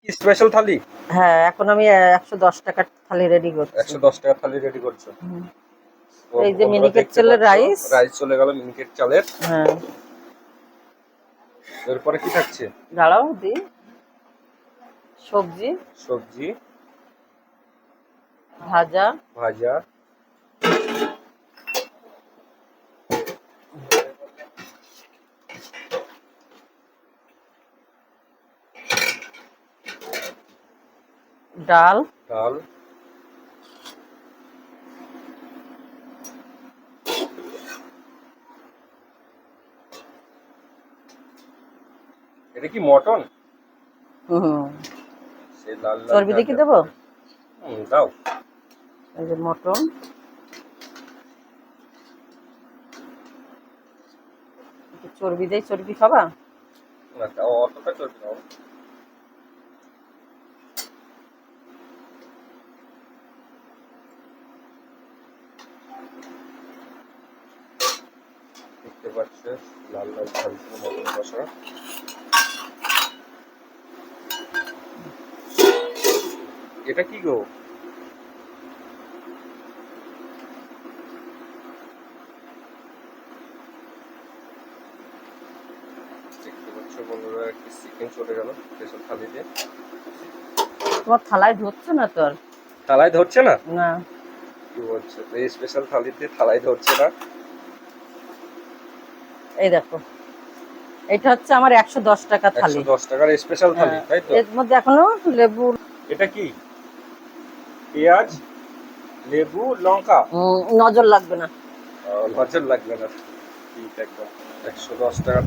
কি স্পেশাল থালি? হ্যাঁ, এখন আমি ১১০ টাকার থালি রেডি করছি। ১১০ টাকা থালি রেডি করছো। এই যে মিনিকেট চালের রাইস। রাইস চলে গেল মিনিকেট চালের। হ্যাঁ, এরপরে কি থাকছে? দাঁড়াও দি। সবজি, সবজি, ভাজা, ভাজা, ডাল, ডাল, এটা কি মটন? সেই লাল লাল চর্বি দিয়ে কি দেবো? দাও। এই যে মটন, চর্বি দেই। চর্বি খাবা? না, দাও অতটা চর্বি দাও। দেখতে পাচ্ছ লাল লাল ঝালঝাল মটন কষা। এটা কি গো? দেখতে পাচ্ছ বন্ধুরা, একটি চিকেন চলে গেল স্পেশাল থালিতে। তোমার থালায় ধরছে না তো আর? থালায় ধরছে না? না। কি বলছো? এই স্পেশাল থালিতে থালায় ধরছে না? এই দেখো, এটা হচ্ছে আমার ১১০ টাকা থালি। ১১০ টাকার স্পেশাল থালি, তাই তো? এর মধ্যে এখনো লেবু। এটা কি? পেঁয়াজ, লেবু, লঙ্কা। নজর লাগবে না। নজর লাগবে না। ঠিক একদম ১১০ টাকা।